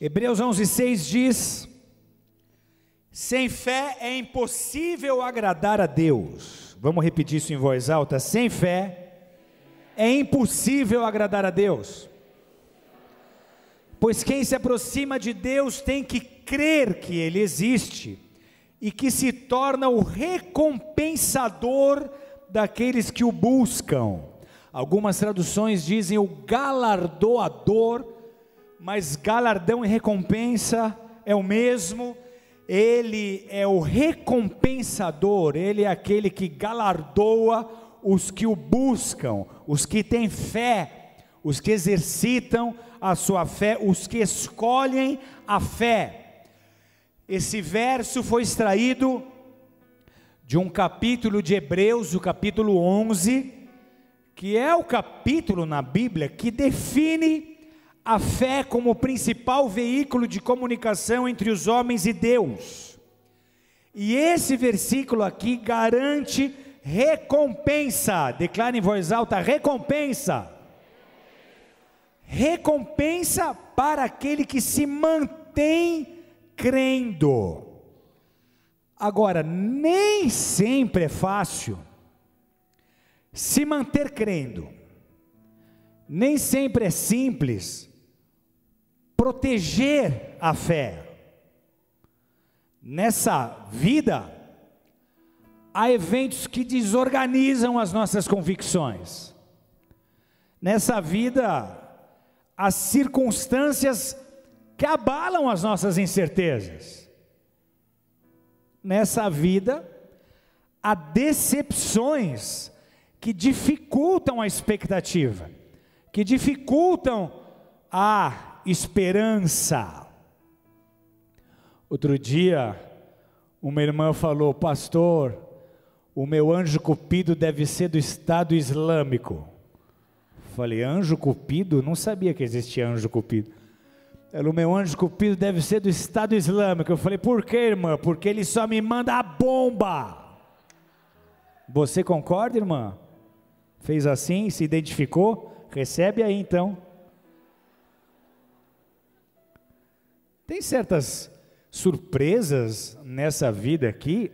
Hebreus 11:6 diz: sem fé é impossível agradar a Deus. Vamos repetir isso em voz alta: sem fé é impossível agradar a Deus. Pois quem se aproxima de Deus tem que crer que Ele existe e que se torna o recompensador daqueles que o buscam. Algumas traduções dizem o galardoador, mas galardão e recompensa é o mesmo. Ele é o recompensador, Ele é aquele que galardoa os que o buscam, os que têm fé, os que exercitam a sua fé, os que escolhem a fé. Esse verso foi extraído de um capítulo de Hebreus, o capítulo 11, que é o capítulo na Bíblia que define a fé como o principal veículo de comunicação entre os homens e Deus. E esse versículo aqui garante recompensa. Declare em voz alta: recompensa. Recompensa para aquele que se mantém crendo. Agora, nem sempre é fácil se manter crendo. Nem sempre é simples proteger a fé. Nessa vida, há eventos que desorganizam as nossas convicções. Nessa vida, há circunstâncias que abalam as nossas incertezas. Nessa vida, há decepções que dificultam a expectativa, que dificultam a esperança. Outro dia, uma irmã falou: pastor, o meu anjo cupido deve ser do Estado Islâmico. Falei: anjo cupido? Não sabia que existia anjo cupido. Ela: o meu anjo cupido deve ser do Estado Islâmico. Eu falei: por quê, irmã? Porque ele só me manda a bomba. Você concorda, irmã? Fez assim, se identificou? Recebe aí então. Tem certas surpresas nessa vida aqui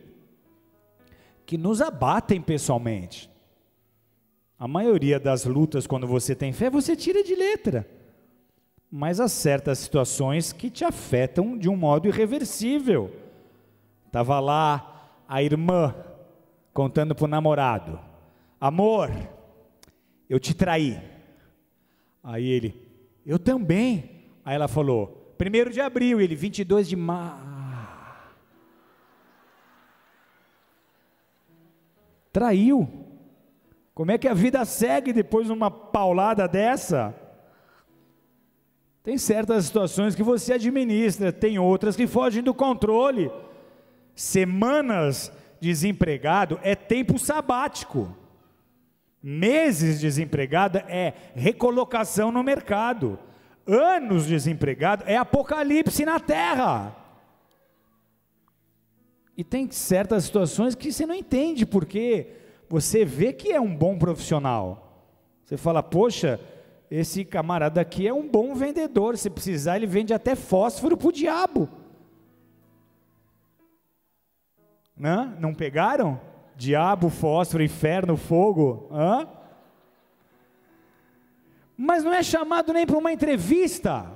que nos abatem pessoalmente. A maioria das lutas, quando você tem fé, você tira de letra. Mas há certas situações que te afetam de um modo irreversível. Estava lá a irmã contando para o namorado: amor, eu te traí. Aí ele: eu também. Aí ela falou: 1º de abril, ele 22 de maio. Traiu. Como é que a vida segue depois de uma paulada dessa? Tem certas situações que você administra, tem outras que fogem do controle. Semanas desempregado é tempo sabático. Meses desempregado é recolocação no mercado. Anos desempregado é apocalipse na terra. E tem certas situações que você não entende, porque você vê que é um bom profissional. Você fala: poxa, esse camarada aqui é um bom vendedor, se precisar ele vende até fósforo para o diabo. Não pegaram? Diabo, fósforo, inferno, fogo. Mas não é chamado nem para uma entrevista,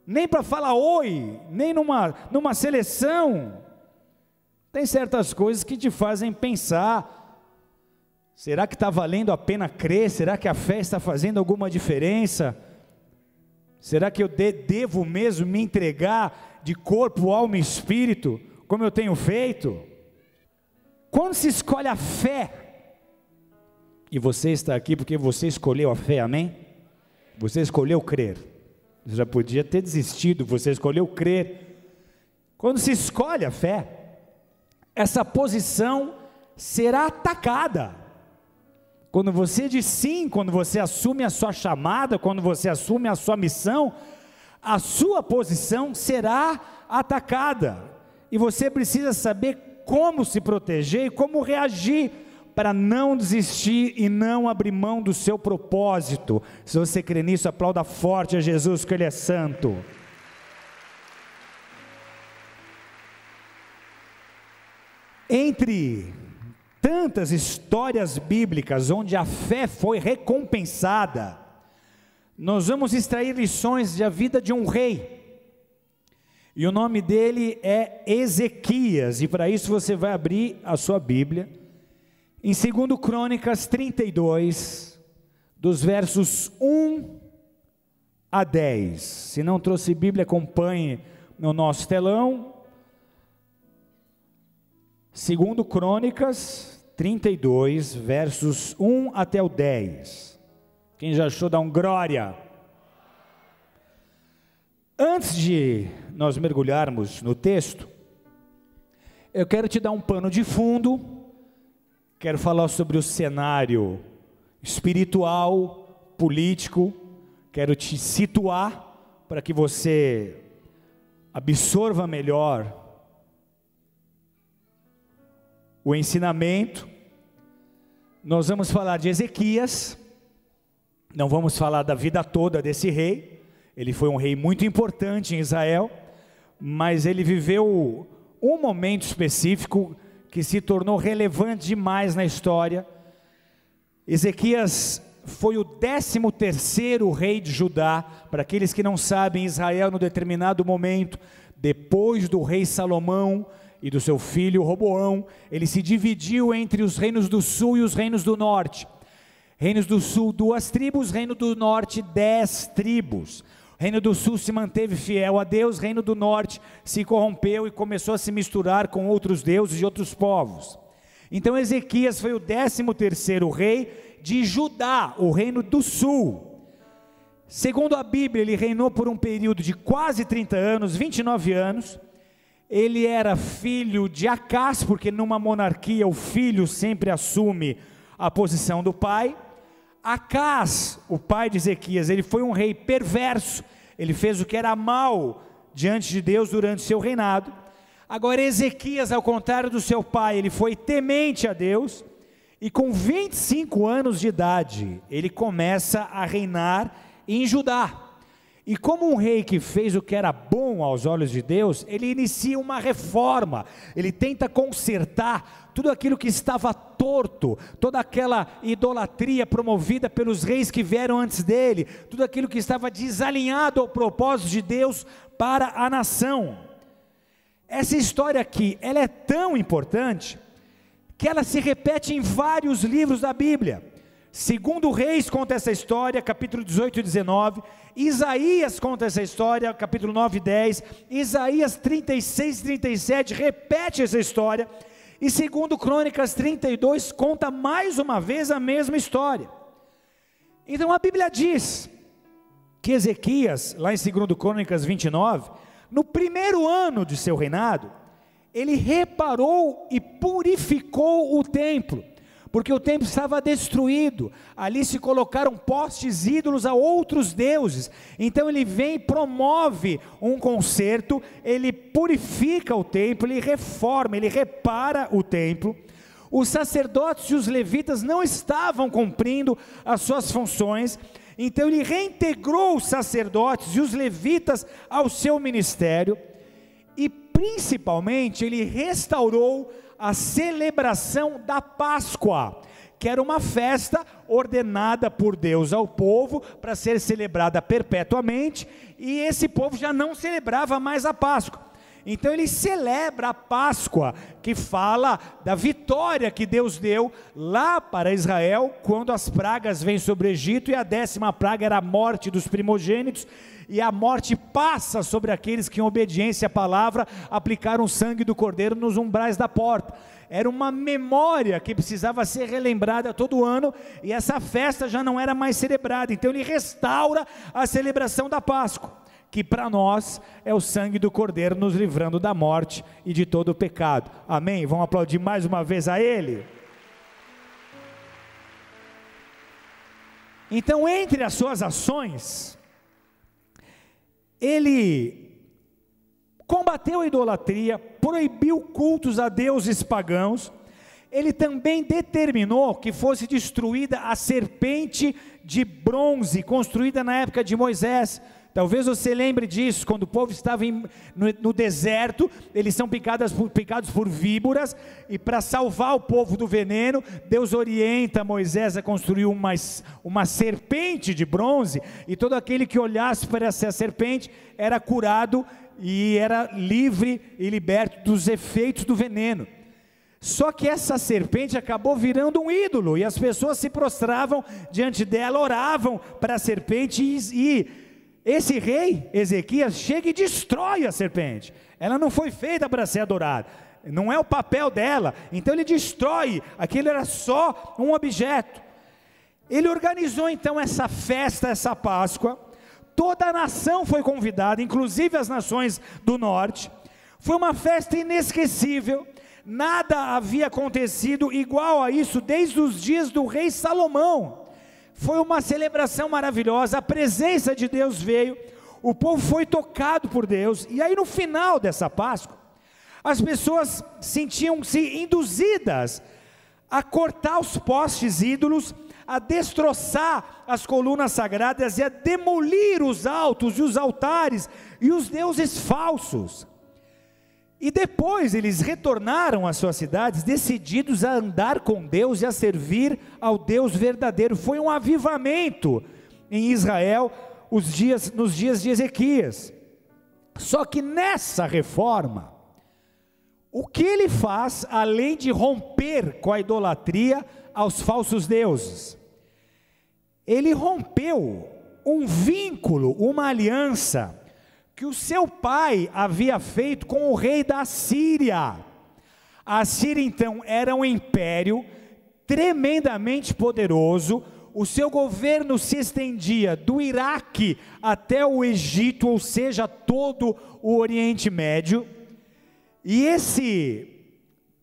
nem para falar oi, nem numa seleção. Tem certas coisas que te fazem pensar: será que está valendo a pena crer? Será que a fé está fazendo alguma diferença? Será que eu devo mesmo me entregar de corpo, alma e espírito, como eu tenho feito? Quando se escolhe a fé, e você está aqui porque você escolheu a fé, amém? Você escolheu crer. Você já podia ter desistido, você escolheu crer. Quando se escolhe a fé, essa posição será atacada. Quando você diz sim, quando você assume a sua chamada, quando você assume a sua missão, a sua posição será atacada. E você precisa saber como se proteger e como reagir, para não desistir e não abrir mão do seu propósito. Se você crê nisso, aplauda forte a Jesus, que Ele é santo. Entre tantas histórias bíblicas onde a fé foi recompensada, nós vamos extrair lições da vida de um rei, e o nome dele é Ezequias, e para isso você vai abrir a sua Bíblia, em 2 Crônicas 32, dos versos 1 a 10, se não trouxe Bíblia, acompanhe no nosso telão, 2 Crônicas 32, versos 1 até o 10, quem já achou, dá um glória. Antes de nós mergulharmos no texto, eu quero te dar um pano de fundo, quero falar sobre o cenário espiritual, político, quero te situar para que você absorva melhor o ensinamento. Nós vamos falar de Ezequias, não vamos falar da vida toda desse rei, ele foi um rei muito importante em Israel, mas ele viveu um momento específico que se tornou relevante demais na história. Ezequias foi o 13º rei de Judá. Para aqueles que não sabem, Israel, no determinado momento, depois do rei Salomão e do seu filho Roboão, ele se dividiu entre os reinos do sul e os reinos do norte. Reinos do sul, 2 tribos, reino do norte, 10 tribos. O reino do sul se manteve fiel a Deus, o reino do norte se corrompeu e começou a se misturar com outros deuses e outros povos. Então Ezequias foi o 13º rei de Judá, o reino do sul. Segundo a Bíblia, ele reinou por um período de quase 30 anos, 29 anos, ele era filho de Acás, porque numa monarquia o filho sempre assume a posição do pai. Acás, o pai de Ezequias, ele foi um rei perverso, ele fez o que era mal diante de Deus durante seu reinado. Agora Ezequias, ao contrário do seu pai, ele foi temente a Deus, e com 25 anos de idade, ele começa a reinar em Judá. E como um rei que fez o que era bom aos olhos de Deus, ele inicia uma reforma, ele tenta consertar tudo aquilo que estava torto, toda aquela idolatria promovida pelos reis que vieram antes dele, tudo aquilo que estava desalinhado ao propósito de Deus para a nação. Essa história aqui, ela é tão importante, que ela se repete em vários livros da Bíblia. 2 Reis conta essa história, capítulo 18 e 19, Isaías conta essa história, capítulo 9 e 10, Isaías 36 e 37 repete essa história, e 2 Crônicas 32 conta mais uma vez a mesma história. Então a Bíblia diz que Ezequias, lá em 2 Crônicas 29, no primeiro ano de seu reinado, ele reparou e purificou o templo, porque o templo estava destruído, ali se colocaram postes ídolos a outros deuses. Então ele vem e promove um conserto, ele purifica o templo, ele reforma, ele repara o templo. Os sacerdotes e os levitas não estavam cumprindo as suas funções, então ele reintegrou os sacerdotes e os levitas ao seu ministério, e principalmente ele restaurou a celebração da Páscoa, que era uma festa ordenada por Deus ao povo, para ser celebrada perpetuamente, e esse povo já não celebrava mais a Páscoa. Então ele celebra a Páscoa, que fala da vitória que Deus deu lá para Israel, quando as pragas vêm sobre o Egito, e a 10ª praga era a morte dos primogênitos, e a morte passa sobre aqueles que em obediência à palavra aplicaram o sangue do cordeiro nos umbrais da porta. Era uma memória que precisava ser relembrada todo ano, e essa festa já não era mais celebrada. Então ele restaura a celebração da Páscoa, que para nós é o sangue do cordeiro nos livrando da morte e de todo o pecado. Amém? Vamos aplaudir mais uma vez a ele. Então, entre as suas ações, ele combateu a idolatria, proibiu cultos a deuses pagãos, ele também determinou que fosse destruída a serpente de bronze, construída na época de Moisés. Talvez você lembre disso, quando o povo estava no deserto, eles são picados por víboras, e para salvar o povo do veneno, Deus orienta Moisés a construir uma serpente de bronze, e todo aquele que olhasse para essa serpente era curado, e era livre e liberto dos efeitos do veneno. Só que essa serpente acabou virando um ídolo, e as pessoas se prostravam diante dela, oravam para a serpente, e esse rei, Ezequias, chega e destrói a serpente. Ela não foi feita para ser adorada, não é o papel dela, então ele destrói, aquilo era só um objeto. Ele organizou então essa festa, essa Páscoa, toda a nação foi convidada, inclusive as nações do norte. Foi uma festa inesquecível, nada havia acontecido igual a isso desde os dias do rei Salomão. Foi uma celebração maravilhosa, a presença de Deus veio, o povo foi tocado por Deus, e aí no final dessa Páscoa, as pessoas sentiam-se induzidas a cortar os postes ídolos, a destroçar as colunas sagradas e a demolir os altos e os altares e os deuses falsos. E depois eles retornaram às suas cidades, decididos a andar com Deus e a servir ao Deus verdadeiro. Foi um avivamento em Israel nos dias de Ezequias. Só que nessa reforma, o que ele faz, além de romper com a idolatria aos falsos deuses? Ele rompeu um vínculo, uma aliança, que o seu pai havia feito com o rei da Síria. A Síria então era um império tremendamente poderoso, o seu governo se estendia do Iraque até o Egito, ou seja, todo o Oriente Médio, e esse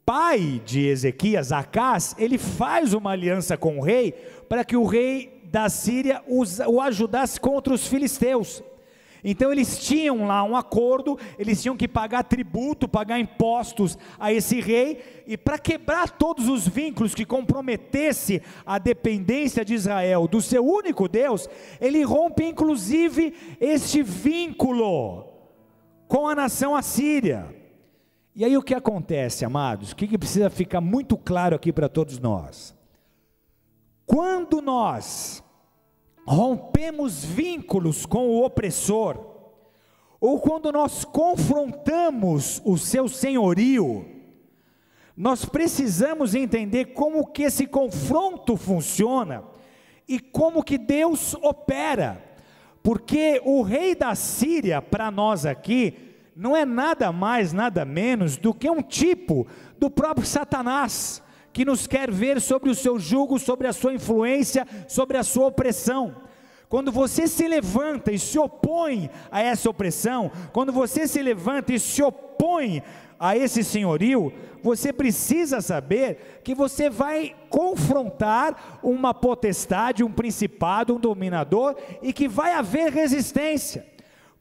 pai de Ezequias, Acás, ele faz uma aliança com o rei, para que o rei da Síria o ajudasse contra os filisteus. Então eles tinham lá um acordo, eles tinham que pagar tributo, pagar impostos a esse rei, e para quebrar todos os vínculos que comprometesse a dependência de Israel do seu único Deus, ele rompe inclusive este vínculo com a nação assíria. E aí o que acontece, amados? O que precisa ficar muito claro aqui para todos nós? Quando nós rompemos vínculos com o opressor, ou quando nós confrontamos o seu senhorio, nós precisamos entender como que esse confronto funciona, e como que Deus opera, porque o rei da Síria, para nós aqui, não é nada mais, nada menos do que um tipo do próprio Satanás, que nos quer ver sobre o seu jugo, sobre a sua influência, sobre a sua opressão. Quando você se levanta e se opõe a essa opressão, quando você se levanta e se opõe a esse senhorio, você precisa saber que você vai confrontar uma potestade, um principado, um dominador, e que vai haver resistência.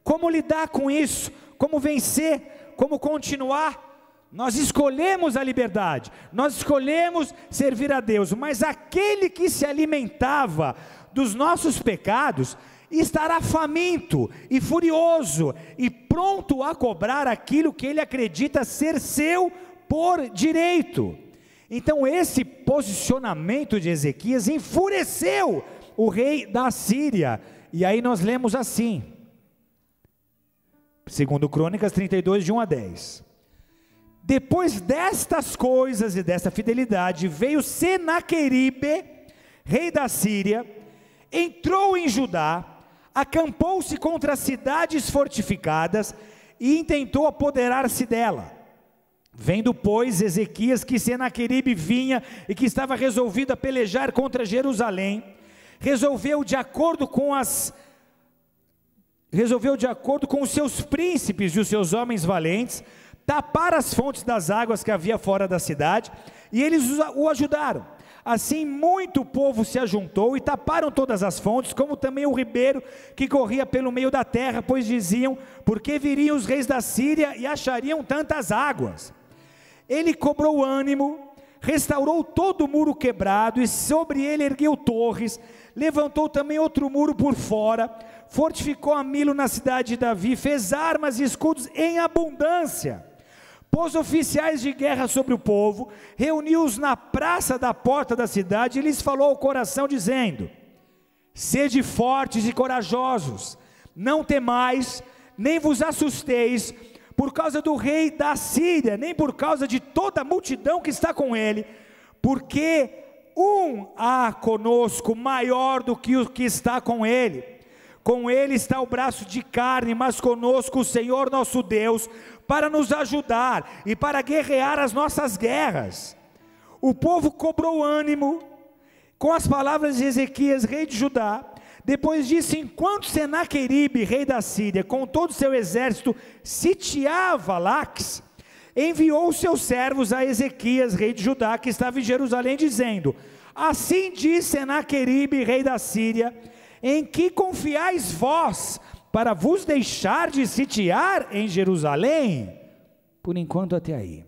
Como lidar com isso? Como vencer? Como continuar? Nós escolhemos a liberdade, nós escolhemos servir a Deus, mas aquele que se alimentava dos nossos pecados, estará faminto e furioso, e pronto a cobrar aquilo que ele acredita ser seu por direito. Então esse posicionamento de Ezequias enfureceu o rei da Síria, e aí nós lemos assim, segundo Crônicas 32, de 1 a 10. Depois destas coisas e desta fidelidade, veio Senaqueribe, rei da Síria, entrou em Judá, acampou-se contra as cidades fortificadas e intentou apoderar-se dela. Vendo, pois, Ezequias que Senaqueribe vinha e que estava resolvido a pelejar contra Jerusalém, resolveu de acordo com os seus príncipes e os seus homens valentes, tapar as fontes das águas que havia fora da cidade, e eles o ajudaram. Assim muito povo se ajuntou e taparam todas as fontes, como também o ribeiro que corria pelo meio da terra, pois diziam, porque viriam os reis da Síria e achariam tantas águas. Ele cobrou ânimo, restaurou todo o muro quebrado, e sobre ele ergueu torres, levantou também outro muro por fora, fortificou a Milo na cidade de Davi, fez armas e escudos em abundância, pôs oficiais de guerra sobre o povo, reuniu-os na praça da porta da cidade, e lhes falou ao coração, dizendo: sede fortes e corajosos, não temais, nem vos assusteis, por causa do rei da Síria, nem por causa de toda a multidão que está com ele, porque há conosco maior do que o que está com ele está o braço de carne, mas conosco o Senhor nosso Deus, para nos ajudar e para guerrear as nossas guerras. O povo cobrou ânimo com as palavras de Ezequias, rei de Judá. Depois disso, enquanto Senaqueribe, rei da Síria, com todo o seu exército, sitiava Laques, enviou seus servos a Ezequias, rei de Judá, que estava em Jerusalém, dizendo: assim diz Senaqueribe, rei da Síria: em que confiais vós, para vos deixar de sitiar em Jerusalém? Por enquanto até aí.